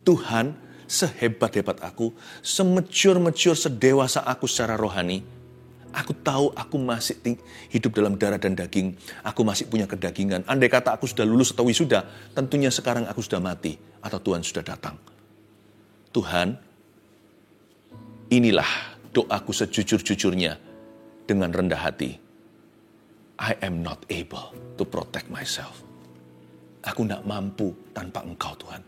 Tuhan, sehebat-hebat aku, semecur-mecur, sedewasa aku secara rohani, aku tahu aku masih hidup dalam darah dan daging. Aku masih punya kedagingan. Andai kata aku sudah lulus atau wisuda, tentunya sekarang aku sudah mati atau Tuhan sudah datang. Tuhan, inilah doaku sejujur-jujurnya dengan rendah hati. I am not able to protect myself. Aku tidak mampu tanpa Engkau, Tuhan.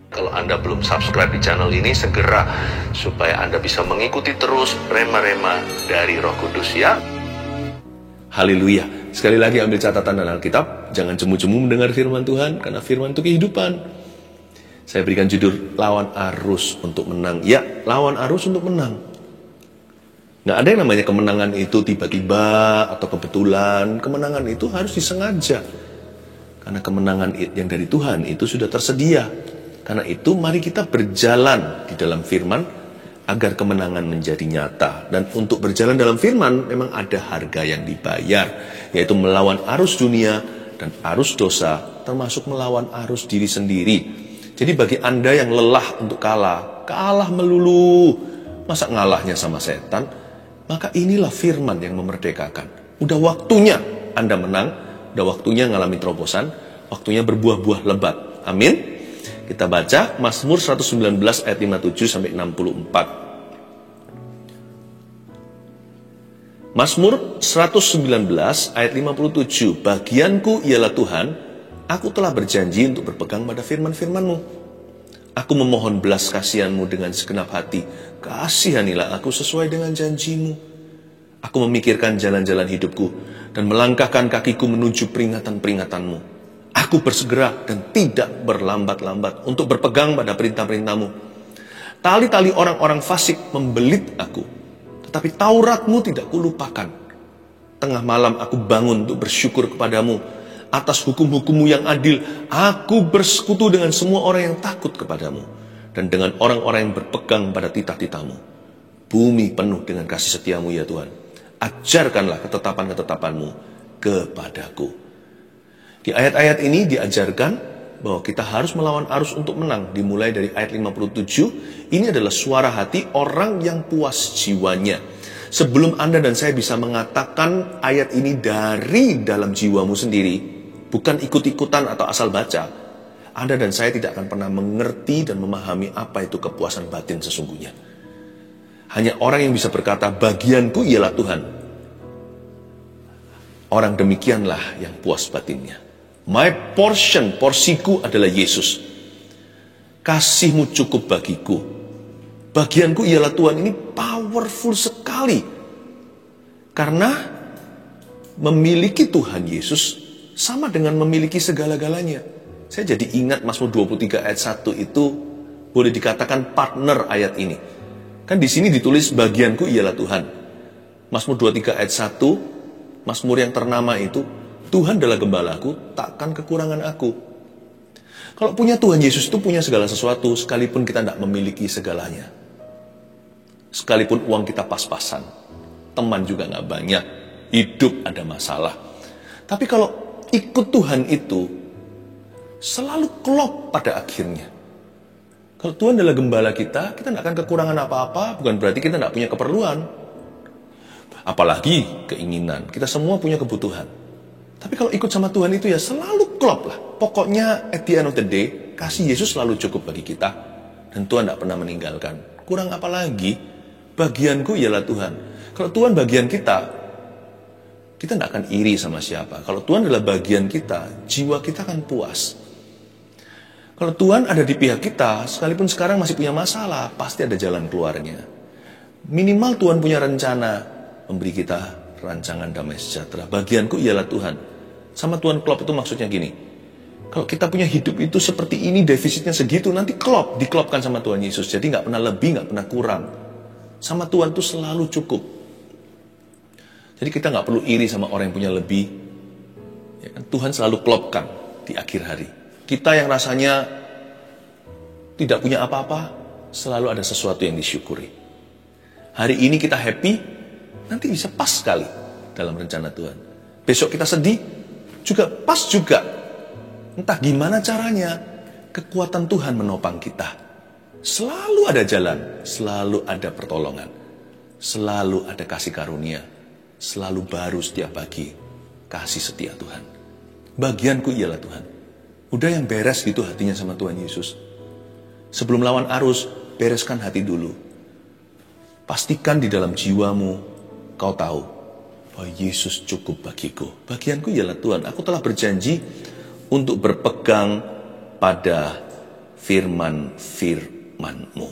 Kalau Anda belum subscribe di channel ini, segera supaya Anda bisa mengikuti terus rema-rema dari Roh Kudus ya. Haleluya. Sekali lagi ambil catatan dan Alkitab. Jangan jemu-jemu mendengar firman Tuhan, karena firman itu kehidupan. Saya berikan judul, lawan arus untuk menang. Ya, lawan arus untuk menang. Nggak ada yang namanya kemenangan itu tiba-tiba atau kebetulan. Kemenangan itu harus disengaja. Karena kemenangan yang dari Tuhan itu sudah tersedia. Karena itu mari kita berjalan di dalam firman agar kemenangan menjadi nyata. Dan untuk berjalan dalam firman memang ada harga yang dibayar. Yaitu melawan arus dunia dan arus dosa, termasuk melawan arus diri sendiri. Jadi bagi Anda yang lelah untuk kalah melulu, masa ngalahnya sama setan? Maka inilah firman yang memerdekakan. Udah waktunya Anda menang, udah waktunya ngalami terobosan, waktunya berbuah-buah lebat. Amin. Kita baca Mazmur 119 ayat 57 sampai 64. Mazmur 119 ayat 57. Bagianku ialah Tuhan, aku telah berjanji untuk berpegang pada firman-firman-Mu. Aku memohon belas kasihan-Mu dengan segenap hati. Kasihanilah aku sesuai dengan janji-Mu. Aku memikirkan jalan-jalan hidupku dan melangkahkan kakiku menuju peringatan-peringatan-Mu. Aku bersegera dan tidak berlambat-lambat untuk berpegang pada perintah-perintah-Mu. Tali-tali orang-orang fasik membelit aku, tetapi Taurat-Mu tidak kulupakan. Tengah malam aku bangun untuk bersyukur kepadamu. Atas hukum-hukum-Mu yang adil, aku bersekutu dengan semua orang yang takut kepadamu, dan dengan orang-orang yang berpegang pada titah-titah-Mu. Bumi penuh dengan kasih setia-Mu ya Tuhan. Ajarkanlah ketetapan-ketetapan-Mu kepadaku. Di ayat-ayat ini diajarkan bahwa kita harus melawan arus untuk menang. Dimulai dari ayat 57, ini adalah suara hati orang yang puas jiwanya. Sebelum Anda dan saya bisa mengatakan ayat ini dari dalam jiwamu sendiri, bukan ikut-ikutan atau asal baca, Anda dan saya tidak akan pernah mengerti dan memahami apa itu kepuasan batin sesungguhnya. Hanya orang yang bisa berkata, bagianku ialah Tuhan. Orang demikianlah yang puas batinnya. My portion, porsiku adalah Yesus. Kasih-Mu cukup bagiku. Bagianku ialah Tuhan, ini powerful sekali. Karena memiliki Tuhan Yesus sama dengan memiliki segala-galanya. Saya jadi ingat Mazmur 23 ayat 1 itu boleh dikatakan partner ayat ini. Kan di sini ditulis bagianku ialah Tuhan. Mazmur 23 ayat 1, Mazmur yang ternama itu, Tuhan adalah gembalaku, takkan kekurangan aku. Kalau punya Tuhan Yesus itu punya segala sesuatu, sekalipun kita tidak memiliki segalanya. Sekalipun uang kita pas-pasan, teman juga nggak banyak, hidup ada masalah. Tapi kalau ikut Tuhan itu selalu klop pada akhirnya. Kalau Tuhan adalah gembala kita tidak akan kekurangan apa-apa, bukan berarti kita tidak punya keperluan. Apalagi keinginan, kita semua punya kebutuhan. Tapi kalau ikut sama Tuhan itu ya selalu klop lah. Pokoknya at the end of the day, kasih Yesus selalu cukup bagi kita. Dan Tuhan tidak pernah meninggalkan. Kurang apa lagi? Bagianku ialah Tuhan. Kalau Tuhan bagian kita tidak akan iri sama siapa. Kalau Tuhan adalah bagian kita, jiwa kita akan puas. Kalau Tuhan ada di pihak kita, sekalipun sekarang masih punya masalah, pasti ada jalan keluarnya. Minimal Tuhan punya rencana memberi kita rancangan damai sejahtera. Bagianku ialah Tuhan. Sama Tuhan klop itu maksudnya gini. Kalau kita punya hidup itu seperti ini, defisitnya segitu, nanti diklopkan sama Tuhan Yesus. Jadi nggak pernah lebih, nggak pernah kurang. Sama Tuhan itu selalu cukup. Jadi kita nggak perlu iri sama orang yang punya lebih. Ya kan? Tuhan selalu klopkan di akhir hari. Kita yang rasanya tidak punya apa-apa, selalu ada sesuatu yang disyukuri. Hari ini kita happy, nanti bisa pas sekali dalam rencana Tuhan. Besok kita sedih, juga pas juga. Entah gimana caranya, kekuatan Tuhan menopang kita. Selalu ada jalan, selalu ada pertolongan, selalu ada kasih karunia, selalu baru setiap pagi kasih setia Tuhan. Bagianku ialah Tuhan. Udah yang beres gitu hatinya sama Tuhan Yesus. Sebelum lawan arus, bereskan hati dulu. Pastikan di dalam jiwamu kau tahu bahwa Yesus cukup bagiku. Bagianku ialah Tuhan. Aku telah berjanji untuk berpegang pada firman-firman-Mu.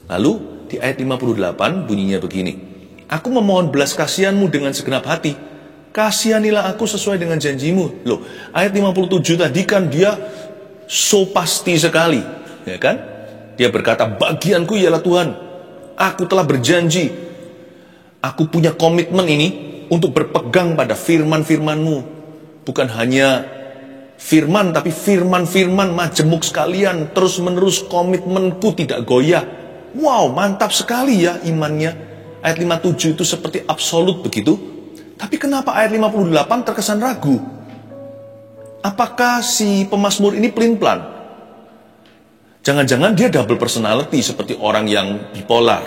Lalu di ayat 58 bunyinya begini. Aku memohon belas kasihan-Mu dengan segenap hati. Kasihanilah aku sesuai dengan janji-Mu. Loh, ayat 57 tadi kan dia so pasti sekali, ya kan? Dia berkata, bagianku ialah Tuhan. Aku telah berjanji. Aku punya komitmen ini untuk berpegang pada firman-firman-Mu. Bukan hanya firman, tapi firman-firman majemuk sekalian. Terus menerus komitmenku tidak goyah. Wow, mantap sekali ya imannya. Ayat 57 itu seperti absolut begitu. Tapi kenapa ayat 58 terkesan ragu? Apakah si pemazmur ini pelin-pelan? Jangan-jangan dia double personality seperti orang yang bipolar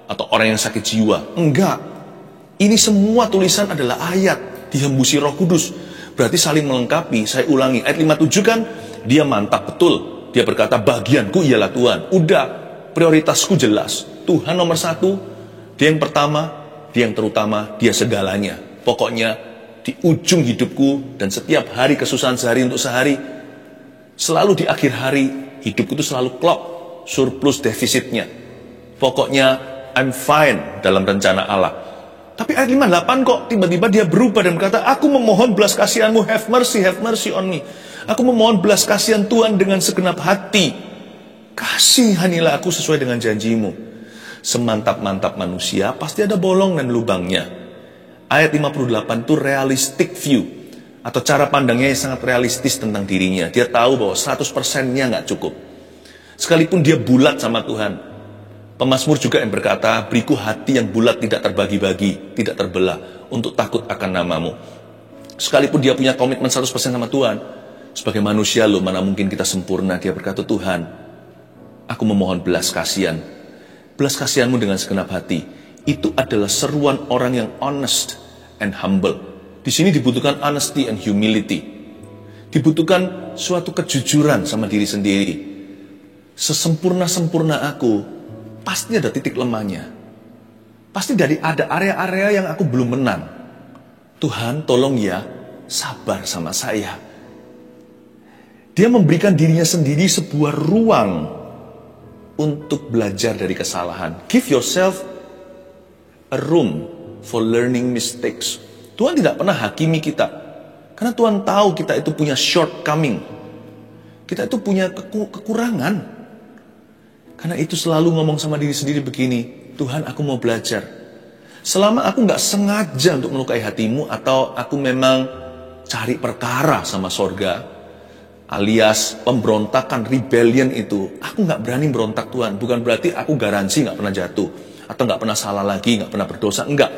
atau orang yang sakit jiwa. Enggak. Ini semua tulisan adalah ayat dihembusi Roh Kudus. Berarti saling melengkapi. Saya ulangi, ayat 57 kan dia mantap betul. Dia berkata, bagianku ialah Tuhan. Udah, prioritasku jelas. Tuhan nomor satu, dia yang pertama, dia yang terutama, dia segalanya. Pokoknya di ujung hidupku dan setiap hari kesusahan sehari untuk sehari, selalu di akhir hari, hidupku itu selalu klop, surplus defisitnya. Pokoknya I'm fine dalam rencana Allah. Tapi ayat 58 kok tiba-tiba dia berubah dan berkata, aku memohon belas kasihan-Mu, have mercy on me. Aku memohon belas kasihan Tuhan dengan segenap hati. Kasihanilah aku sesuai dengan janji-Mu. Semantap-mantap manusia pasti ada bolong dan lubangnya. Ayat 58 itu realistic view, atau cara pandangnya yang sangat realistis tentang dirinya. Dia tahu bahwa 100%-nya nggak cukup. Sekalipun dia bulat sama Tuhan. Pemazmur juga yang berkata, beriku hati yang bulat tidak terbagi-bagi, tidak terbelah, untuk takut akan nama-Mu. Sekalipun dia punya komitmen 100% sama Tuhan, sebagai manusia loh, mana mungkin kita sempurna. Dia berkata, Tuhan, aku memohon belas kasihan. Belas kasihan-Mu dengan segenap hati. Itu adalah seruan orang yang honest and humble. Di sini dibutuhkan honesty and humility. Dibutuhkan suatu kejujuran sama diri sendiri. Sesempurna-sempurna aku, pasti ada titik lemahnya. Pasti ada area-area yang aku belum menang. Tuhan, tolong ya, sabar sama saya. Dia memberikan dirinya sendiri sebuah ruang untuk belajar dari kesalahan. Give yourself a room for learning mistakes. Tuhan tidak pernah hakimi kita. Karena Tuhan tahu kita itu punya shortcoming. Kita itu punya kekurangan. Karena itu selalu ngomong sama diri sendiri begini, Tuhan, aku mau belajar. Selama aku gak sengaja untuk melukai hatimu, atau aku memang cari perkara sama sorga, alias pemberontakan, rebellion itu, aku gak berani berontak Tuhan. Bukan berarti aku garansi gak pernah jatuh, atau gak pernah salah lagi, gak pernah berdosa, enggak.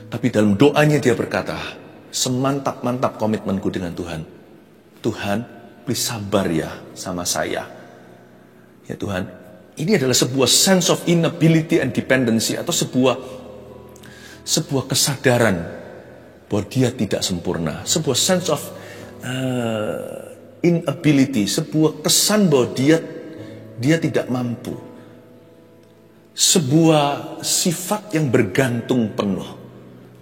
Tapi dalam doanya dia berkata, semantap-mantap komitmenku dengan Tuhan. Tuhan, please sabar ya sama saya. Ya Tuhan, ini adalah sebuah sense of inability and dependency, atau sebuah kesadaran bahwa dia tidak sempurna. Sebuah sense of inability, sebuah kesan bahwa dia tidak mampu. Sebuah sifat yang bergantung penuh.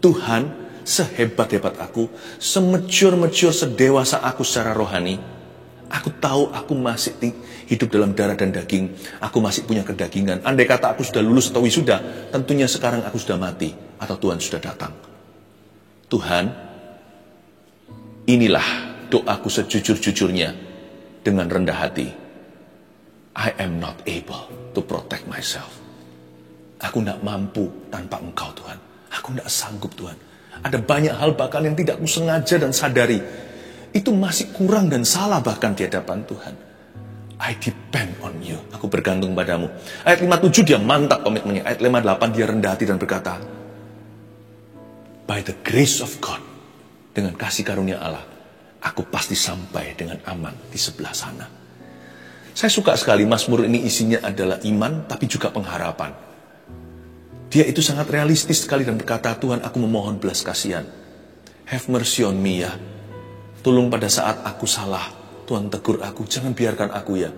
Tuhan, sehebat-hebat aku, semecur-mecur sedewasa aku secara rohani, aku tahu aku masih hidup dalam darah dan daging. Aku masih punya kedagingan. Andai kata aku sudah lulus atau wisuda, tentunya sekarang aku sudah mati, atau Tuhan sudah datang. Tuhan, inilah doaku sejujur-jujurnya dengan rendah hati. I am not able to protect myself. Aku tidak mampu tanpa Engkau Tuhan. Aku tidak sanggup Tuhan. Ada banyak hal bahkan yang tidak aku sengaja dan sadari. Itu masih kurang dan salah bahkan di hadapan Tuhan. I depend on you. Aku bergantung padamu. Ayat 57 dia mantap komitmennya. Ayat 58 dia rendah hati dan berkata, by the grace of God, dengan kasih karunia Allah, aku pasti sampai dengan aman di sebelah sana. Saya suka sekali Mazmur ini isinya adalah iman tapi juga pengharapan. Dia itu sangat realistis sekali dan berkata, Tuhan aku memohon belas kasihan. Have mercy on me ya. Tolong pada saat aku salah, Tuhan tegur aku, jangan biarkan aku ya.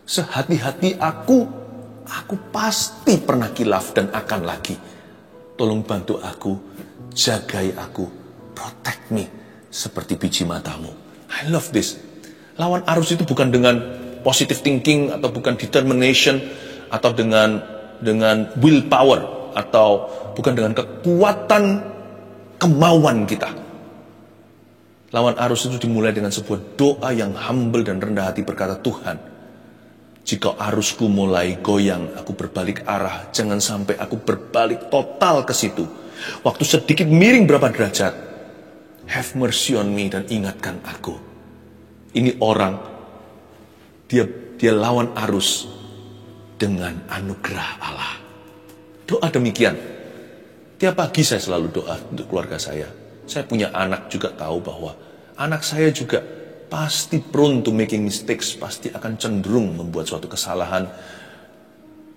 Sehati-hati aku pasti pernah kilaf dan akan lagi. Tolong bantu aku, jagai aku, protect me seperti biji matamu. I love this. Lawan arus itu bukan dengan positive thinking atau bukan determination atau dengan willpower atau bukan dengan kekuatan kemauan kita. Lawan arus itu dimulai dengan sebuah doa yang humble dan rendah hati berkata, Tuhan, jika arusku mulai goyang, aku berbalik arah, jangan sampai aku berbalik total ke situ. Waktu sedikit miring berapa derajat, have mercy on me dan ingatkan aku. Ini orang, dia lawan arus dengan anugerah Allah. Doa demikian. Tiap pagi saya selalu doa untuk keluarga saya. Saya punya anak juga tahu bahwa anak saya juga pasti prone to making mistakes, pasti akan cenderung membuat suatu kesalahan.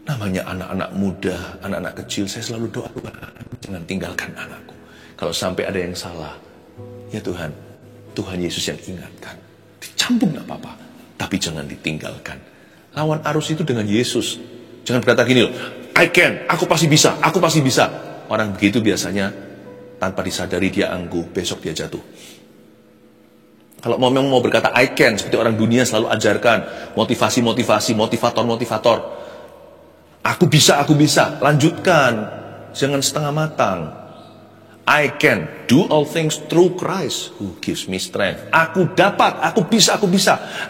Namanya anak-anak muda, anak-anak kecil, saya selalu doa, jangan tinggalkan anakku. Kalau sampai ada yang salah, ya Tuhan, Tuhan Yesus yang ingatkan. Dicambuk gak apa-apa, tapi jangan ditinggalkan. Lawan arus itu dengan Yesus. Jangan berkata gini loh, I can, aku pasti bisa, aku pasti bisa. Orang begitu biasanya tanpa disadari dia angkuh, besok dia jatuh. Kalau memang mau berkata I can, seperti orang dunia selalu ajarkan, motivasi, motivator. Aku bisa, lanjutkan. Jangan setengah matang. I can do all things through Christ who gives me strength. Aku dapat, aku bisa.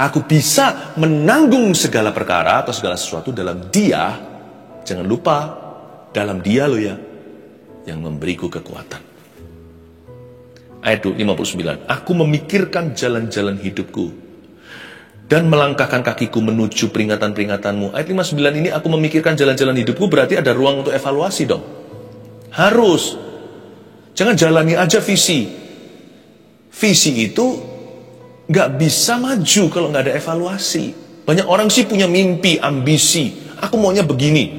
Aku bisa menanggung segala perkara atau segala sesuatu dalam Dia. Jangan lupa, dalam Dia loh ya, yang memberiku kekuatan. Ayat 59, aku memikirkan jalan-jalan hidupku dan melangkahkan kakiku menuju peringatan-peringatanmu. Ayat 59 ini, aku memikirkan jalan-jalan hidupku, berarti ada ruang untuk evaluasi dong. Harus. Jangan jalani aja visi. Visi itu gak bisa maju kalau gak ada evaluasi. Banyak orang sih punya mimpi, ambisi. Aku maunya begini.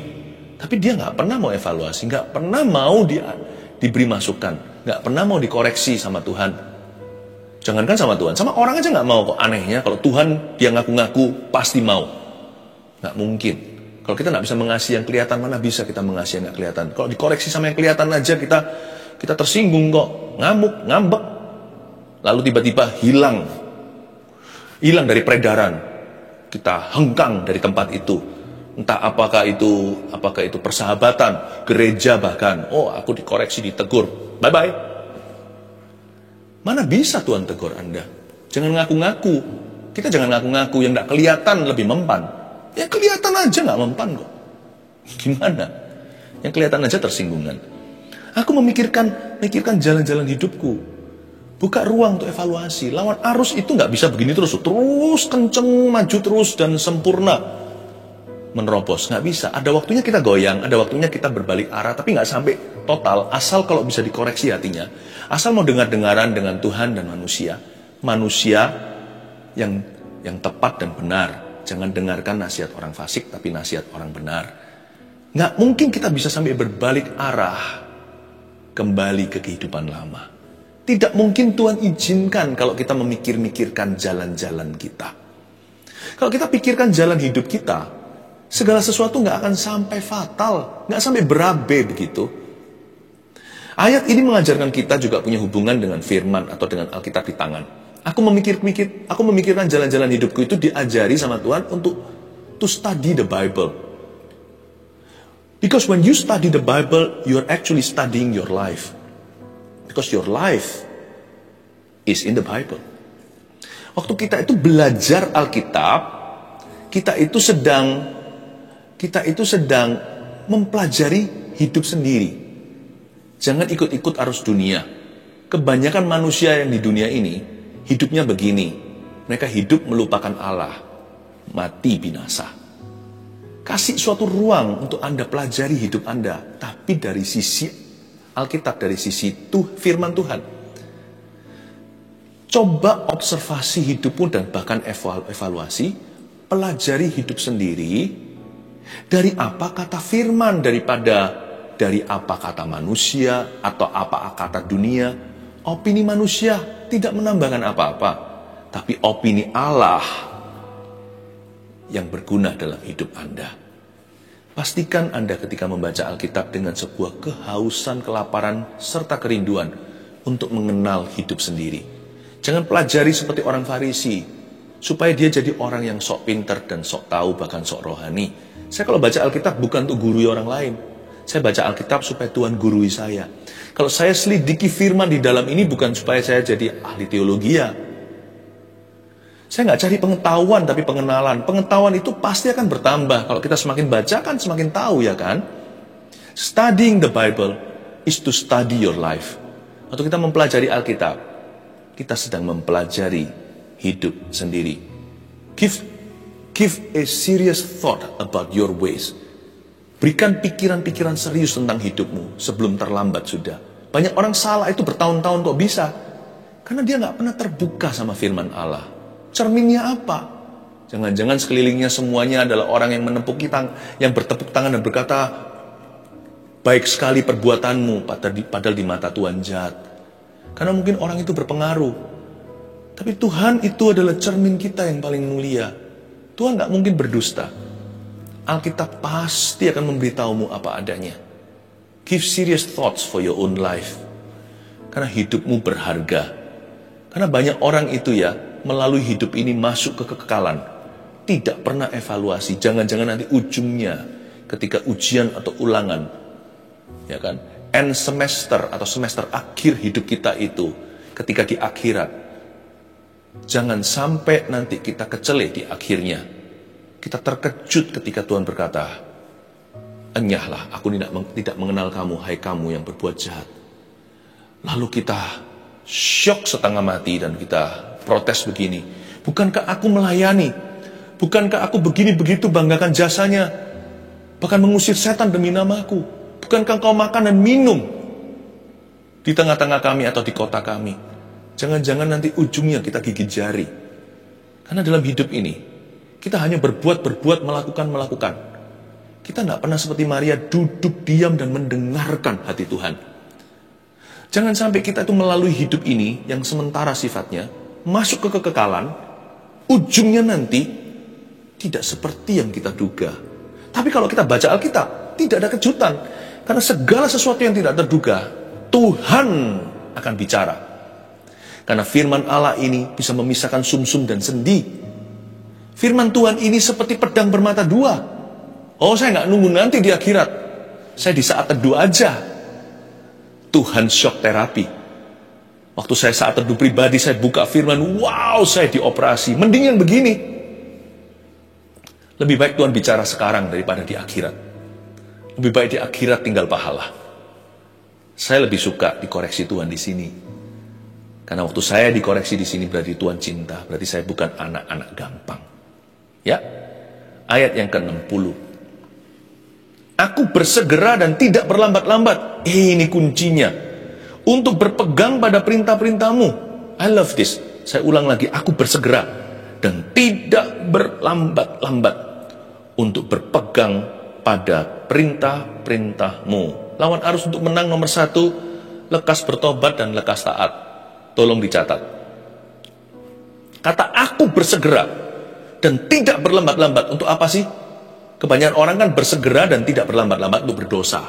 Tapi dia gak pernah mau evaluasi, gak pernah mau diberi masukan. Gak pernah mau dikoreksi sama Tuhan. Jangankan sama Tuhan, sama orang aja gak mau kok. Anehnya kalau Tuhan dia ngaku-ngaku pasti mau. Gak mungkin. Kalau kita gak bisa mengasihi yang kelihatan, mana bisa kita mengasihi yang gak kelihatan. Kalau dikoreksi sama yang kelihatan aja kita tersinggung kok. Ngamuk, ngambek. Lalu tiba-tiba hilang dari peredaran. Kita hengkang dari tempat itu. Entah apakah itu persahabatan, gereja bahkan. Oh, aku dikoreksi, ditegur. Bye-bye. Mana bisa Tuhan tegur Anda? Jangan ngaku-ngaku. Kita jangan ngaku-ngaku, yang gak kelihatan lebih mempan. Yang kelihatan aja gak mempan kok. Gimana? Yang kelihatan aja tersinggungan. Aku memikirkan jalan-jalan hidupku. Buka ruang untuk evaluasi. Lawan arus itu gak bisa begini terus. Terus kenceng, maju terus dan sempurna. Menerobos, gak bisa. Ada waktunya kita goyang, ada waktunya kita berbalik arah, tapi gak sampai total, asal kalau bisa dikoreksi hatinya. Asal mau dengar-dengaran dengan Tuhan dan manusia. Manusia yang tepat dan benar. Jangan dengarkan nasihat orang fasik, tapi nasihat orang benar. Gak mungkin kita bisa sampai berbalik arah, kembali ke kehidupan lama. Tidak mungkin Tuhan izinkan kalau kita memikir-mikirkan jalan-jalan kita. Kalau kita pikirkan jalan hidup kita, segala sesuatu gak akan sampai fatal, gak sampai berabe begitu. Ayat ini mengajarkan kita juga punya hubungan dengan firman atau dengan Alkitab di tangan. Aku memikirkan jalan-jalan hidupku itu diajari sama Tuhan untuk to study the Bible. Because when you study the Bible, you are actually studying your life. Because your life is in the Bible. Waktu kita itu belajar Alkitab, kita itu sedang mempelajari hidup sendiri. Jangan ikut-ikut arus dunia. Kebanyakan manusia yang di dunia ini hidupnya begini. Mereka hidup melupakan Allah, mati binasa. Kasih suatu ruang untuk Anda pelajari hidup Anda, tapi dari sisi Alkitab, dari sisi firman Tuhan. Coba observasi hidupmu dan bahkan evaluasi. pelajari hidup sendiri dari apa kata firman daripada dari apa kata manusia atau apa kata dunia. Opini manusia tidak menambahkan apa-apa, tapi opini Allah yang berguna dalam hidup Anda. Pastikan Anda ketika membaca Alkitab dengan sebuah kehausan, kelaparan, serta kerinduan untuk mengenal hidup sendiri. Jangan pelajari seperti orang Farisi, supaya dia jadi orang yang sok pintar dan sok tahu, bahkan sok rohani. Saya kalau baca Alkitab bukan untuk gurui orang lain. Saya baca Alkitab supaya Tuhan gurui saya. Kalau saya selidiki firman di dalam ini bukan supaya saya jadi ahli teologi ya. Saya nggak cari pengetahuan tapi pengenalan. Pengetahuan itu pasti akan bertambah. Kalau kita semakin baca kan semakin tahu ya kan. Studying the Bible is to study your life. Atau kita mempelajari Alkitab, kita sedang mempelajari hidup sendiri. Give a serious thought about your ways. Berikan pikiran-pikiran serius tentang hidupmu sebelum terlambat sudah. Banyak orang salah itu bertahun-tahun kok bisa. Karena dia nggak pernah terbuka sama firman Allah. Cerminnya apa? Jangan-jangan sekelilingnya semuanya adalah orang yang menepuk kita, yang bertepuk tangan dan berkata, baik sekali perbuatanmu, padahal di mata Tuhan jahat. Karena mungkin orang itu berpengaruh. Tapi Tuhan itu adalah cermin kita yang paling mulia. Tuhan nggak mungkin berdusta. Alkitab pasti akan memberitahumu apa adanya. Give serious thoughts for your own life. Karena hidupmu berharga. Karena banyak orang itu ya, melalui hidup ini masuk ke kekekalan. Tidak pernah evaluasi. Jangan-jangan nanti ujungnya ketika ujian atau ulangan. Ya kan? End semester atau semester akhir hidup kita itu. Ketika di akhirat. Jangan sampai nanti kita keceleh di akhirnya. Kita terkejut ketika Tuhan berkata, enyahlah, aku tidak mengenal kamu, hai kamu yang berbuat jahat. Lalu kita syok setengah mati dan kita protes begini, bukankah aku melayani? Bukankah aku begini begitu banggakan jasanya? Bahkan mengusir setan demi namaku. Bukankah kau makan dan minum di tengah-tengah kami atau di kota kami? Jangan-jangan nanti ujungnya kita gigit jari. Karena dalam hidup ini kita hanya berbuat, melakukan. Kita tidak pernah seperti Maria duduk diam dan mendengarkan hati Tuhan. Jangan sampai kita itu melalui hidup ini yang sementara sifatnya, masuk ke kekekalan, ujungnya nanti tidak seperti yang kita duga. Tapi kalau kita baca Alkitab, tidak ada kejutan. Karena segala sesuatu yang tidak terduga, Tuhan akan bicara. Karena firman Allah ini bisa memisahkan sumsum dan sendi. Firman Tuhan ini seperti pedang bermata dua. Oh, saya nggak nunggu nanti di akhirat. Saya di saat teduh aja. Tuhan shock terapi. Waktu saya saat teduh pribadi, saya buka firman, wow, saya dioperasi. Mending yang begini. Lebih baik Tuhan bicara sekarang daripada di akhirat. Lebih baik di akhirat tinggal pahala. Saya lebih suka dikoreksi Tuhan di sini. Karena waktu saya dikoreksi di sini berarti Tuhan cinta. Berarti saya bukan anak-anak gampang. Ya, ayat yang ke-60. Aku bersegera dan tidak berlambat-lambat. Ini kuncinya. Untuk berpegang pada perintah-perintahmu. I love this. Saya ulang lagi. Aku bersegera dan tidak berlambat-lambat. Untuk berpegang pada perintah-perintahmu. Lawan arus untuk menang nomor 1. Lekas bertobat dan lekas taat. Tolong dicatat. Kata aku bersegera dan tidak berlambat-lambat. Untuk apa sih? Kebanyakan orang kan bersegera dan tidak berlambat-lambat untuk berdosa.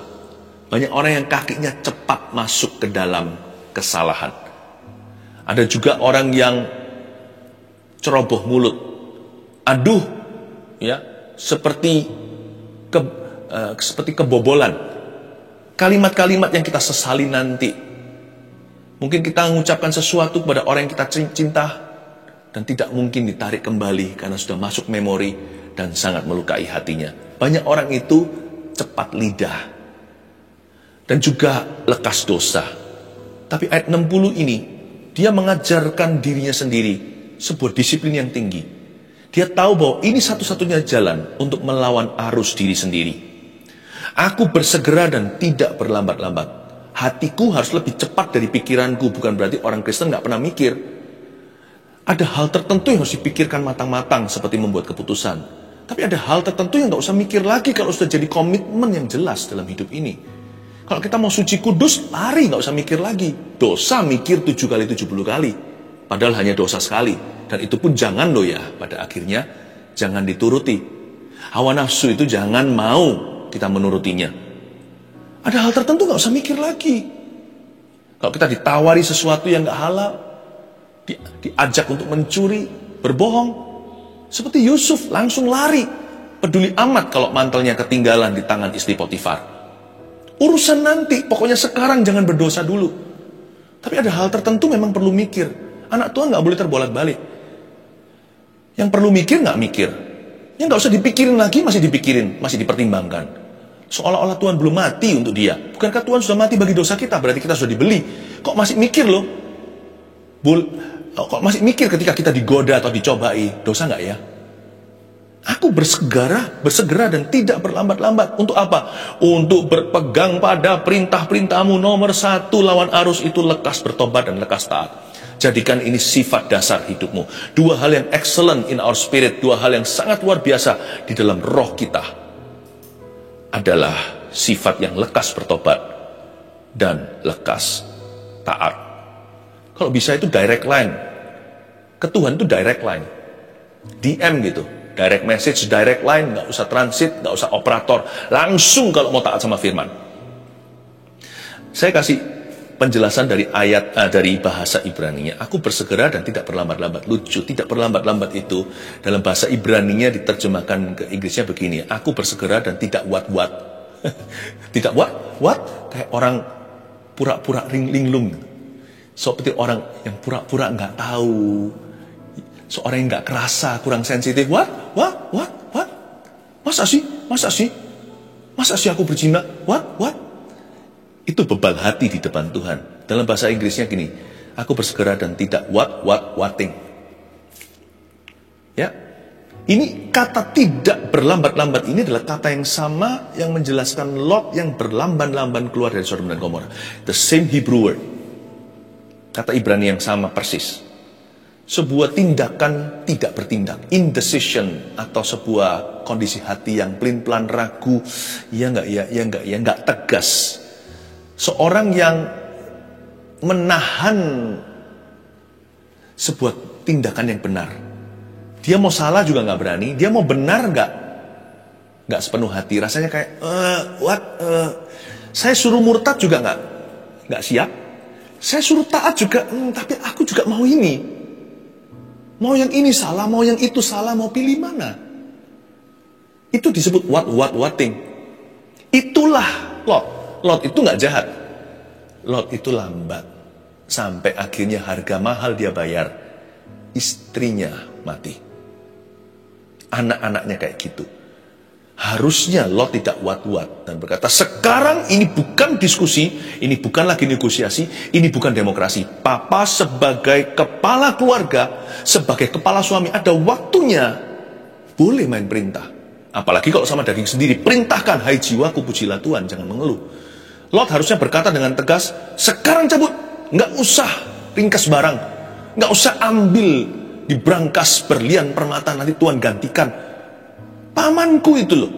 Banyak orang yang kakinya cepat masuk ke dalam kesalahan. Ada juga orang yang ceroboh mulut. Aduh, ya, seperti kebobolan. Kalimat-kalimat yang kita sesali nanti. Mungkin kita mengucapkan sesuatu kepada orang yang kita cinta dan tidak mungkin ditarik kembali karena sudah masuk memori dan sangat melukai hatinya. Banyak orang itu cepat lidah dan juga lekas dosa. Tapi ayat 60 ini, dia mengajarkan dirinya sendiri sebuah disiplin yang tinggi. Dia tahu bahwa ini satu-satunya jalan untuk melawan arus diri sendiri. Aku bersegera dan tidak berlambat-lambat. Hatiku harus lebih cepat dari pikiranku. Bukan berarti orang Kristen gak pernah mikir. Ada hal tertentu yang harus dipikirkan matang-matang seperti membuat keputusan. Tapi ada hal tertentu yang gak usah mikir lagi kalau sudah jadi komitmen yang jelas dalam hidup ini. Kalau kita mau suci kudus, lari, gak usah mikir lagi. Dosa mikir 7 kali 70 kali. Padahal hanya dosa sekali. Dan itu pun jangan loh ya, pada akhirnya jangan dituruti. Hawa nafsu itu jangan mau kita menurutinya. Ada hal tertentu gak usah mikir lagi. Kalau kita ditawari sesuatu yang gak halal, diajak untuk mencuri, berbohong, seperti Yusuf langsung lari. Peduli amat kalau mantelnya ketinggalan di tangan istri Potifar. Urusan nanti, pokoknya sekarang jangan berdosa dulu. Tapi ada hal tertentu memang perlu mikir. Anak Tuhan gak boleh terbolak-balik. Yang perlu mikir gak mikir. Yang gak usah dipikirin lagi masih dipikirin, masih dipertimbangkan. Seolah-olah Tuhan belum mati untuk dia. Bukankah Tuhan sudah mati bagi dosa kita? Berarti kita sudah dibeli. Kok masih mikir loh? Kok masih mikir ketika kita digoda atau dicobai? Dosa gak ya? Aku bersegera dan tidak berlambat-lambat. Untuk apa? Untuk berpegang pada perintah-perintahmu. Nomor 1 lawan arus itu lekas bertobat dan lekas taat. Jadikan ini sifat dasar hidupmu. 2 hal yang excellent in our spirit. 2 hal yang sangat luar biasa di dalam roh kita adalah sifat yang lekas bertobat dan lekas taat. Kalau bisa itu direct line. Ke Tuhan itu direct line. DM gitu. Direct message, direct line, gak usah transit, gak usah operator. Langsung kalau mau taat sama firman. Saya kasih penjelasan dari dari bahasa Ibrani-nya. Aku bersegera dan tidak berlambat-lambat. Lucu, tidak berlambat-lambat itu dalam bahasa Ibrani-nya diterjemahkan ke Inggrisnya begini. Aku bersegera dan tidak what. Tidak what? Kayak orang pura-pura linglung. Seperti orang yang pura-pura nggak tahu. Seorang yang nggak kerasa, kurang sensitif. What? Masa sih aku berzina? What? Itu bebal hati di depan Tuhan. Dalam bahasa Inggrisnya gini, aku bersegera dan tidak whating. Ya, ini kata tidak berlambat-lambat ini adalah kata yang sama yang menjelaskan Lot yang berlamban-lamban keluar dari Sodom dan Gomora. The same Hebrew word. Kata Ibrani yang sama persis. Sebuah tindakan tidak bertindak, indecision, atau sebuah kondisi hati yang pelin-pelan ragu, nggak tegas. Seorang yang menahan sebuah tindakan yang benar. Dia mau salah juga nggak berani, dia mau benar nggak sepenuh hati. Rasanya kayak saya suruh murtad juga nggak siap. Saya suruh taat juga, tapi aku juga mau ini. Mau yang ini salah, mau yang itu salah, mau pilih mana? Itu disebut whating. Itulah Lot. Lot itu nggak jahat. Lot itu lambat. Sampai akhirnya harga mahal dia bayar. Istrinya mati. Anak-anaknya kayak gitu. Harusnya Lot tidak what dan berkata, sekarang ini bukan diskusi, ini bukan lagi negosiasi, ini bukan demokrasi. Papa sebagai kepala keluarga, sebagai kepala suami, ada waktunya boleh main perintah. Apalagi kalau sama daging sendiri, perintahkan, hai jiwaku pujilah Tuhan, jangan mengeluh. Lot harusnya berkata dengan tegas, sekarang cabut, nggak usah ringkas barang, nggak usah ambil di brankas berlian permata, nanti Tuhan gantikan. Pamanku itu loh.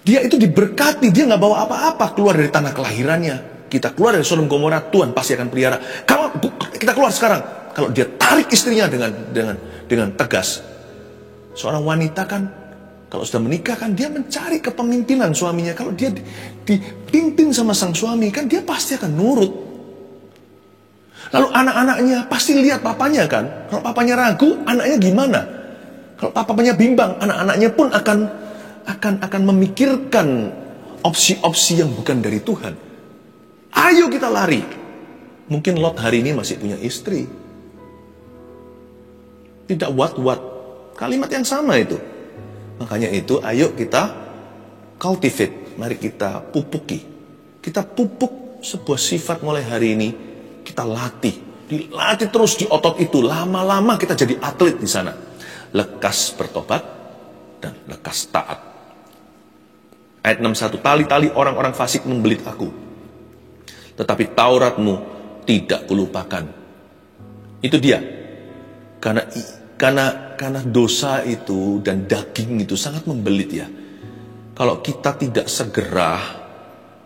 Dia itu diberkati, dia nggak bawa apa-apa keluar dari tanah kelahirannya. Kita keluar dari Sodom Gomora, Tuhan pasti akan pelihara. Kalau kita keluar sekarang, kalau dia tarik istrinya dengan tegas. Seorang wanita kan, kalau sudah menikah kan dia mencari kepemimpinan suaminya. Kalau dia dipimpin sama sang suami kan dia pasti akan nurut. Lalu anak-anaknya pasti lihat papanya kan. Kalau papanya ragu, anaknya gimana? Kalau papanya bimbang, anak-anaknya pun akan memikirkan opsi-opsi yang bukan dari Tuhan. Ayo kita lari. Mungkin Lot hari ini masih punya istri. Tidak what. Kalimat yang sama itu. Makanya itu ayo kita cultivate. Mari kita pupuki. Kita pupuk sebuah sifat mulai hari ini. Kita latih. Dilatih terus di otot itu. Lama-lama kita jadi atlet di sana. Lekas bertobat dan lekas taat. Ayat 61, tali-tali orang-orang fasik membelit aku, tetapi Tauratmu tidak kulupakan. Itu dia. Karena dosa itu dan daging itu sangat membelit ya. Kalau kita tidak segera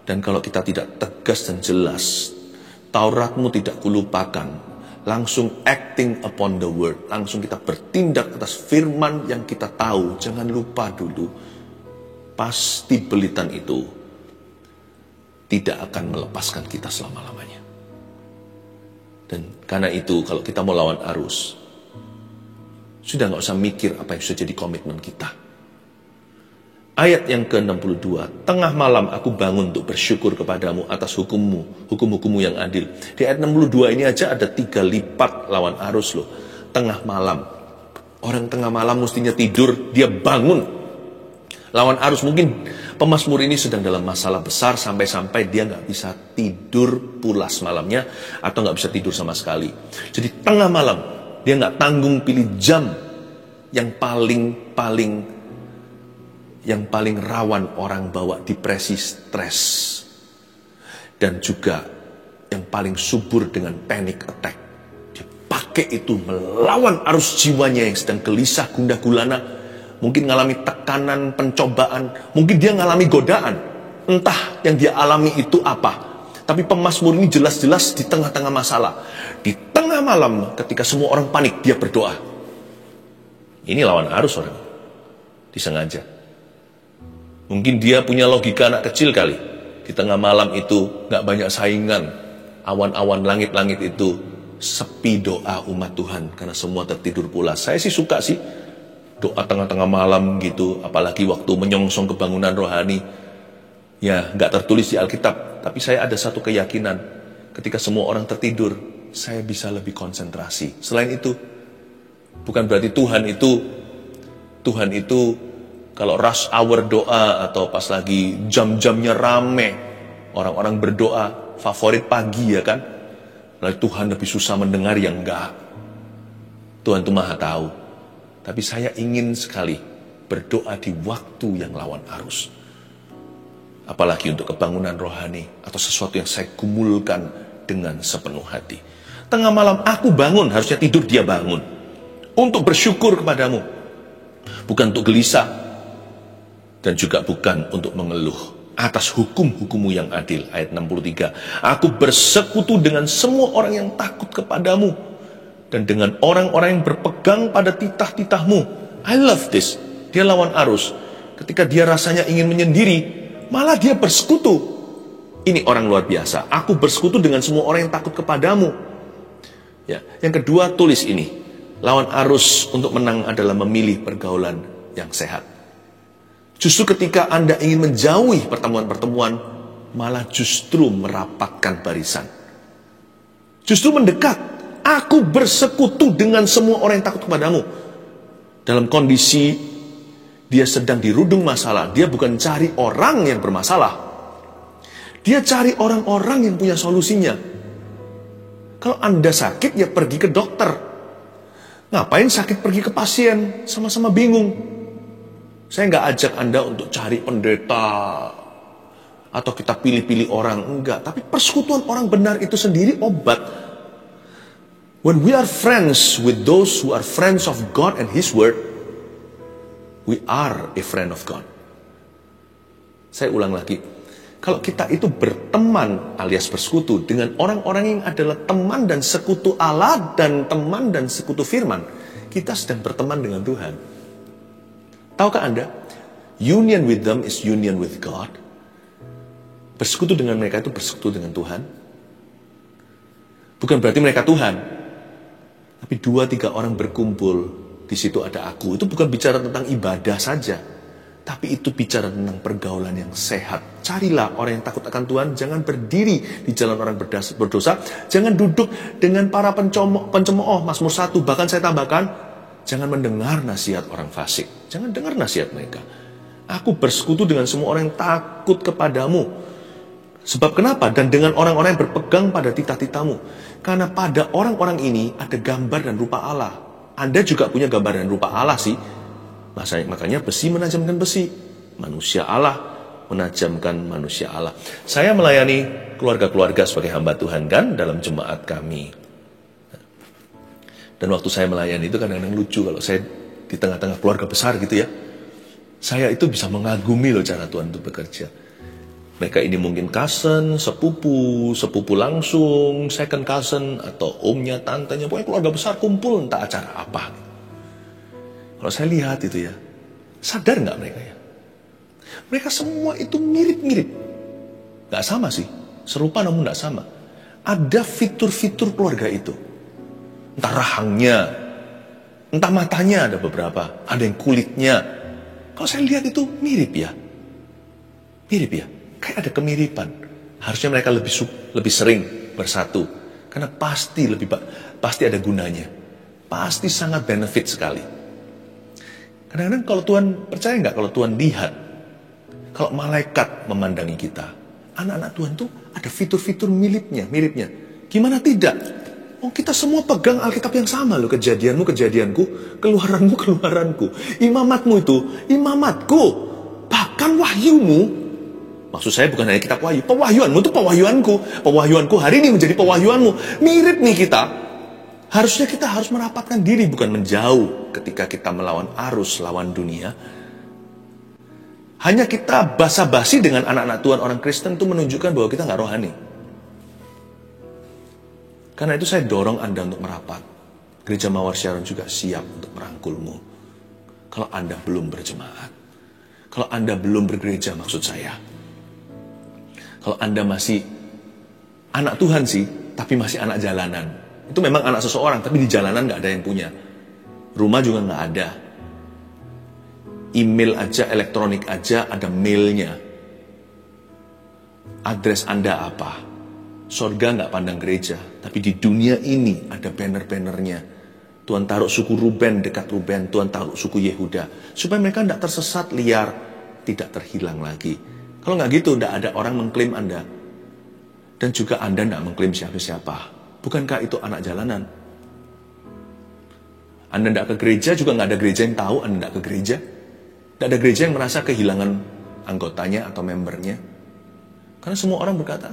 dan kalau kita tidak tegas dan jelas, Tauratmu tidak kulupakan, langsung acting upon the word, langsung kita bertindak atas firman yang kita tahu. Jangan lupa dulu, pasti belitan itu tidak akan melepaskan kita selama-lamanya. Dan karena itu kalau kita mau lawan arus, sudah gak usah mikir apa yang sudah jadi komitmen kita. Ayat yang ke-62, tengah malam aku bangun untuk bersyukur kepadamu atas hukum-hukummu yang adil. Di ayat 62 ini aja ada 3 lipat lawan arus loh. Tengah malam. Orang tengah malam mestinya tidur, dia bangun. Lawan arus, mungkin pemazmur ini sedang dalam masalah besar sampai-sampai dia gak bisa tidur pulas malamnya atau gak bisa tidur sama sekali. Jadi tengah malam, dia gak tanggung pilih jam yang paling rawan orang bawa depresi, stres, dan juga yang paling subur dengan panic attack. Dia pakai itu melawan arus jiwanya yang sedang gelisah, gundah gulana, mungkin ngalami tekanan, pencobaan, mungkin dia ngalami godaan. Entah yang dia alami itu apa. Tapi pemazmur ini jelas-jelas di tengah-tengah masalah. Di tengah malam ketika semua orang panik, dia berdoa. Ini lawan arus orang. Disengaja. Mungkin dia punya logika anak kecil kali. Di tengah malam itu gak banyak saingan. Awan-awan langit-langit itu sepi doa umat Tuhan. Karena semua tertidur pula. Saya sih suka sih doa tengah-tengah malam gitu. Apalagi waktu menyongsong kebangunan rohani. Ya gak tertulis di Alkitab. Tapi saya ada satu keyakinan. Ketika semua orang tertidur, saya bisa lebih konsentrasi. Selain itu, bukan berarti Tuhan itu kalau rush hour doa atau pas lagi jam-jamnya rame, orang-orang berdoa, favorit pagi ya kan. Lalu Tuhan lebih susah mendengar, ya enggak. Tuhan itu maha tahu. Tapi saya ingin sekali berdoa di waktu yang lawan arus. Apalagi untuk kebangunan rohani atau sesuatu yang saya gumulkan dengan sepenuh hati. Tengah malam aku bangun, harusnya tidur dia bangun. Untuk bersyukur kepadamu. Bukan untuk gelisah. Dan juga bukan untuk mengeluh atas hukum-hukummu yang adil. Ayat 63. Aku bersekutu dengan semua orang yang takut kepadamu. Dan dengan orang-orang yang berpegang pada titah-titahmu. I love this. Dia lawan arus. Ketika dia rasanya ingin menyendiri, malah dia bersekutu. Ini orang luar biasa. Aku bersekutu dengan semua orang yang takut kepadamu. Ya. Yang kedua, tulis ini. Lawan arus untuk menang adalah memilih pergaulan yang sehat. Justru ketika Anda ingin menjauhi pertemuan-pertemuan, malah justru merapatkan barisan. Justru mendekat. Aku bersekutu dengan semua orang yang takut kepadamu. Dalam kondisi dia sedang dirudung masalah, dia bukan cari orang yang bermasalah. Dia cari orang-orang yang punya solusinya. Kalau Anda sakit, ya pergi ke dokter. Ngapain sakit pergi ke pasien? Sama-sama bingung. Saya nggak ajak Anda untuk cari pendeta atau kita pilih-pilih orang, enggak. Tapi persekutuan orang benar itu sendiri obat. When we are friends with those who are friends of God and His Word, we are a friend of God. Saya ulang lagi. Kalau kita itu berteman alias bersekutu dengan orang-orang yang adalah teman dan sekutu Allah dan teman dan sekutu firman, kita sedang berteman dengan Tuhan. Tahukah Anda? Union with them is union with God. Bersekutu dengan mereka itu bersekutu dengan Tuhan. Bukan berarti mereka Tuhan. Tapi 2-3 orang berkumpul, di situ ada aku. Itu bukan bicara tentang ibadah saja. Tapi itu bicara tentang pergaulan yang sehat. Carilah orang yang takut akan Tuhan. Jangan berdiri di jalan orang berdosa. Jangan duduk dengan para pencemooh. Mazmur 1. Bahkan saya tambahkan, jangan mendengar nasihat orang fasik. Jangan dengar nasihat mereka. Aku bersekutu dengan semua orang yang takut kepadamu. Sebab kenapa? Dan dengan orang-orang yang berpegang pada titah-titahmu. Karena pada orang-orang ini ada gambar dan rupa Allah. Anda juga punya gambar dan rupa Allah sih. Makanya besi menajamkan besi. Manusia Allah menajamkan manusia Allah. Saya melayani keluarga-keluarga sebagai hamba Tuhan kan dalam jemaat kami. Dan waktu saya melayani itu kadang-kadang lucu kalau saya di tengah-tengah keluarga besar gitu ya. Saya itu bisa mengagumi loh cara Tuhan untuk bekerja. Mereka ini mungkin cousin, sepupu langsung, second cousin, atau omnya, tantenya, pokoknya keluarga besar kumpul entah acara apa. Kalau saya lihat itu ya, sadar nggak mereka ya? Mereka semua itu mirip-mirip. Nggak sama sih, serupa namun nggak sama. Ada fitur-fitur keluarga itu. Entah rahangnya, entah matanya ada beberapa, ada yang kulitnya. Kalau saya lihat itu mirip ya. Mirip ya. Kayak ada kemiripan. Harusnya mereka lebih sering bersatu. Karena pasti ada gunanya. Pasti sangat benefit sekali. Kadang-kadang kalau Tuhan, percaya nggak kalau Tuhan lihat, kalau malaikat memandangi kita, anak-anak Tuhan tuh ada fitur-fitur miripnya. Gimana tidak? Oh, kita semua pegang Alkitab yang sama loh. Kejadianmu, kejadianku, keluaranmu. Imamatmu itu, imamatku. Bahkan wahyumu. Maksud saya bukan hanya kitab wahyu. Pewahyuanmu itu pewahyuanku. Pewahyuanku hari ini menjadi pewahyuanmu. Mirip nih kita. Harusnya kita harus merapatkan diri, bukan menjauh ketika kita melawan arus, lawan dunia. Hanya kita basa-basi dengan anak-anak Tuhan orang Kristen itu menunjukkan bahwa kita nggak rohani. Karena itu saya dorong Anda untuk merapat. Gereja Mawar Sharon juga siap untuk merangkulmu. Kalau Anda belum berjemaat. Kalau Anda belum bergereja maksud saya. Kalau Anda masih anak Tuhan sih, tapi masih anak jalanan. Itu memang anak seseorang, tapi di jalanan nggak ada yang punya. Rumah juga nggak ada. Email aja, elektronik aja, ada mailnya. Address Anda apa? Sorga nggak pandang gereja, tapi di dunia ini ada banner-bannernya. Tuhan taruh suku Ruben dekat Ruben, Tuhan taruh suku Yehuda, supaya mereka tidak tersesat liar, tidak terhilang lagi. Kalau nggak gitu, tidak ada orang mengklaim Anda. Dan juga Anda tidak mengklaim siapa-siapa. Bukankah itu anak jalanan? Anda tidak ke gereja, juga nggak ada gereja yang tahu Anda tidak ke gereja. Tidak ada gereja yang merasa kehilangan anggotanya atau membernya. Karena semua orang berkata,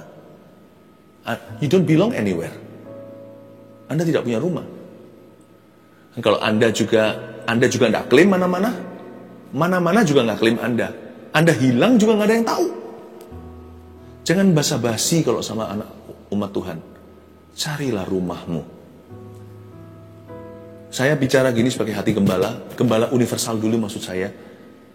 you don't belong anywhere. Anda tidak punya rumah. Dan kalau Anda juga tidak klaim mana-mana juga nggak klaim Anda. Anda hilang juga nggak ada yang tahu. Jangan basa-basi kalau sama anak umat Tuhan. Carilah rumahmu. Saya bicara gini sebagai hati gembala universal dulu maksud saya.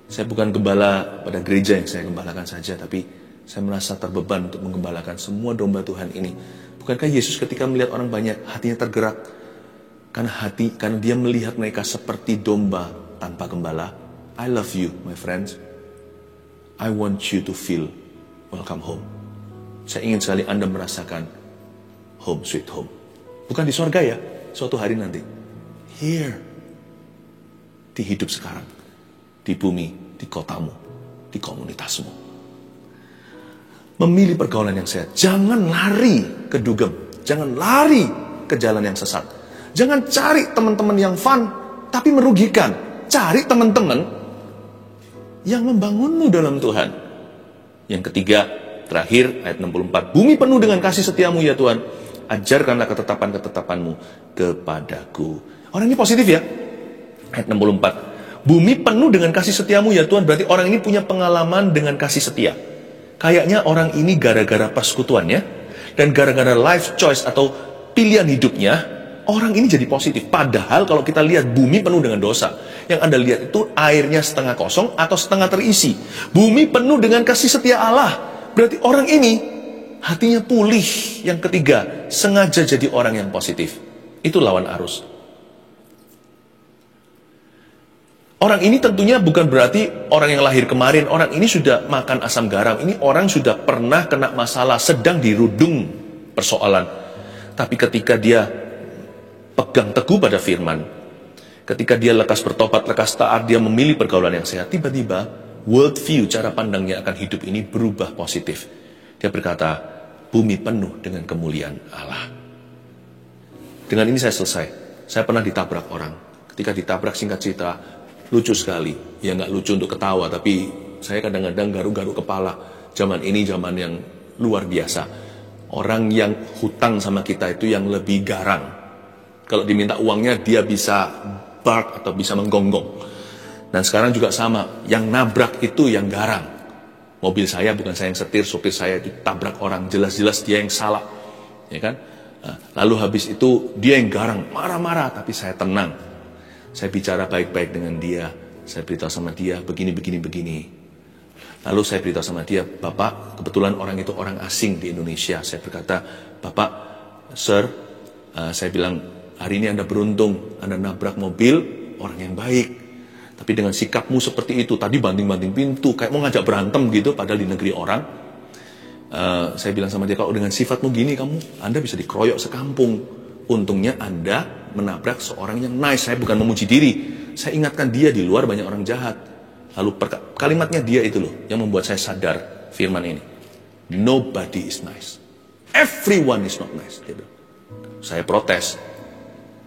Saya bukan gembala pada gereja yang saya gembalakan saja, tapi saya merasa terbeban untuk menggembalakan semua domba Tuhan ini. Bukankah Yesus ketika melihat orang banyak, hatinya tergerak? Karena dia melihat mereka seperti domba tanpa gembala. I love you, my friends. I want you to feel welcome home. Saya ingin sekali Anda merasakan home sweet home. Bukan di sorga ya, suatu hari nanti. Here. Di hidup sekarang. Di bumi, di kotamu, di komunitasmu. Memilih pergaulan yang sehat. Jangan lari ke dugem. Jangan lari ke jalan yang sesat. Jangan cari teman-teman yang fun, tapi merugikan. Cari teman-teman yang membangunmu dalam Tuhan. Yang ketiga, terakhir, ayat 64. Bumi penuh dengan kasih setiamu ya Tuhan. Ajarkanlah ketetapan-ketetapanmu kepadaku. Orang ini positif ya. Ayat 64. Bumi penuh dengan kasih setiamu ya Tuhan. Berarti orang ini punya pengalaman dengan kasih setia. Kayaknya orang ini gara-gara persekutuannya dan gara-gara life choice atau pilihan hidupnya, orang ini jadi positif. Padahal kalau kita lihat bumi penuh dengan dosa. Yang Anda lihat itu airnya setengah kosong atau setengah terisi. Bumi penuh dengan kasih setia Allah. Berarti orang ini hatinya pulih. Yang ketiga, sengaja jadi orang yang positif. Itu lawan arus. Orang ini tentunya bukan berarti orang yang lahir kemarin. Orang ini sudah makan asam garam. Ini orang sudah pernah kena masalah, sedang dirudung persoalan. Tapi ketika dia pegang teguh pada firman, ketika dia lekas bertobat, lekas taat, dia memilih pergaulan yang sehat, tiba-tiba world view, cara pandangnya akan hidup ini berubah positif. Dia berkata, bumi penuh dengan kemuliaan Allah. Dengan ini saya selesai. Saya pernah ditabrak orang. Ketika ditabrak, singkat cerita, lucu sekali. Ya nggak lucu untuk ketawa, tapi saya kadang-kadang garuk-garuk kepala. Zaman ini zaman yang luar biasa. Orang yang hutang sama kita itu yang lebih garang. Kalau diminta uangnya dia bisa bark atau bisa menggonggong. Dan sekarang juga sama, yang nabrak itu yang garang. Mobil saya bukan saya yang setir, sopir saya ditabrak orang, jelas-jelas dia yang salah, ya kan? Lalu habis itu dia yang garang, marah-marah, tapi saya tenang. Saya bicara baik-baik dengan dia, saya beritahu sama dia begini. Lalu saya beritahu sama dia, Bapak, kebetulan orang itu orang asing di Indonesia. Saya berkata, Bapak, Sir, saya bilang, hari ini Anda beruntung, Anda nabrak mobil orang yang baik. Tapi dengan sikapmu seperti itu, tadi banting-banting pintu, kayak mau ngajak berantem gitu, padahal di negeri orang. Saya bilang sama dia, kalau dengan sifatmu gini, Anda bisa dikeroyok sekampung. Untungnya Anda menabrak seorang yang nice. Saya bukan memuji diri, saya ingatkan dia di luar banyak orang jahat. Lalu kalimatnya dia itu loh, yang membuat saya sadar firman ini. Nobody is nice. Everyone is not nice. Saya protes,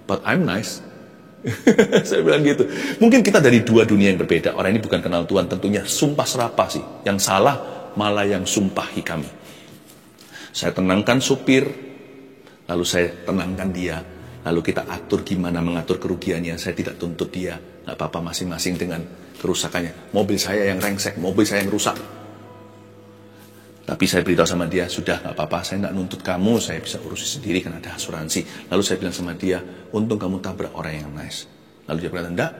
but I'm nice. Saya bilang gitu. Mungkin kita dari dua dunia yang berbeda. Orang ini bukan kenal Tuhan, tentunya sumpah serapah sih. Yang salah malah yang sumpahi kami. Saya tenangkan supir, lalu saya tenangkan dia, lalu kita atur gimana mengatur kerugiannya. Saya tidak tuntut dia, nggak apa-apa, masing-masing dengan kerusakannya. Mobil saya yang rengsek, mobil saya yang rusak. Tapi saya beritahu sama dia, sudah nggak apa-apa, saya nggak nuntut kamu, saya bisa urusi sendiri kan ada asuransi. Lalu saya bilang sama dia, untung kamu tabrak orang yang nice. Lalu dia berkata, enggak,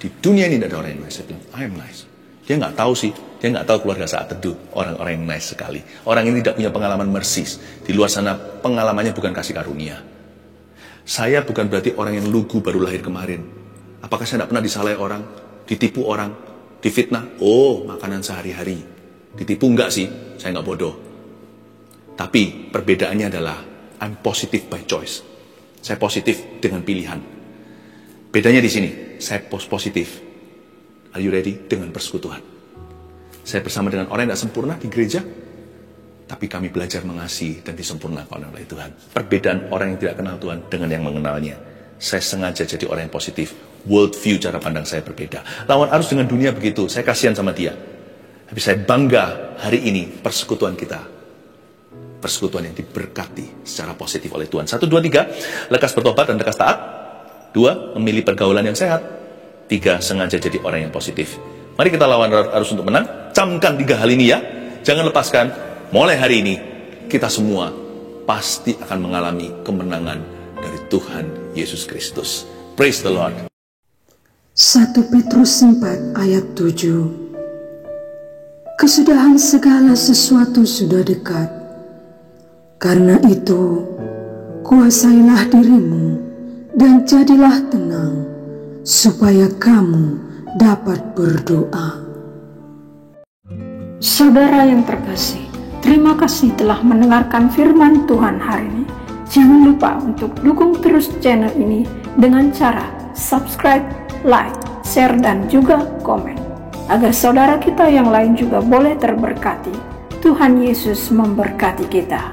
di dunia ini tidak ada orang yang nice. Saya bilang, I am nice. Dia nggak tahu sih, dia nggak tahu keluarga saat teduh, orang-orang yang nice sekali. Orang ini tidak punya pengalaman mersis. Di luar sana pengalamannya bukan kasih karunia. Saya bukan berarti orang yang lugu baru lahir kemarin. Apakah saya tidak pernah disalahi orang, ditipu orang, difitnah? Oh, makanan sehari-hari. Ditipu enggak sih, saya enggak bodoh. Tapi perbedaannya adalah I'm positive by choice. Saya positif dengan pilihan. Bedanya di sini, saya positif. Are you ready? Dengan persekutuan. Saya bersama dengan orang yang tidak sempurna di gereja, tapi kami belajar mengasihi dan disempurnakan oleh Tuhan. Perbedaan orang yang tidak kenal Tuhan dengan yang mengenalnya. Saya sengaja jadi orang yang positif. World view, cara pandang saya berbeda. Lawan arus dengan dunia begitu, saya kasihan sama dia. Tapi saya bangga hari ini persekutuan kita. Persekutuan yang diberkati secara positif oleh Tuhan. 1, 2, 3, lekas bertobat dan lekas taat. 2, memilih pergaulan yang sehat. 3, sengaja jadi orang yang positif. Mari kita lawan arus untuk menang. Camkan 3 hal ini ya. Jangan lepaskan. Mulai hari ini, kita semua pasti akan mengalami kemenangan dari Tuhan Yesus Kristus. Praise the Lord. 1 Petrus 4 ayat 7. Kesudahan segala sesuatu sudah dekat. Karena itu, kuasailah dirimu dan jadilah tenang, supaya kamu dapat berdoa. Saudara yang terkasih, terima kasih telah mendengarkan firman Tuhan hari ini. Jangan lupa untuk dukung terus channel ini dengan cara subscribe, like, share, dan juga komen. Agar saudara kita yang lain juga boleh terberkati. Tuhan Yesus memberkati kita.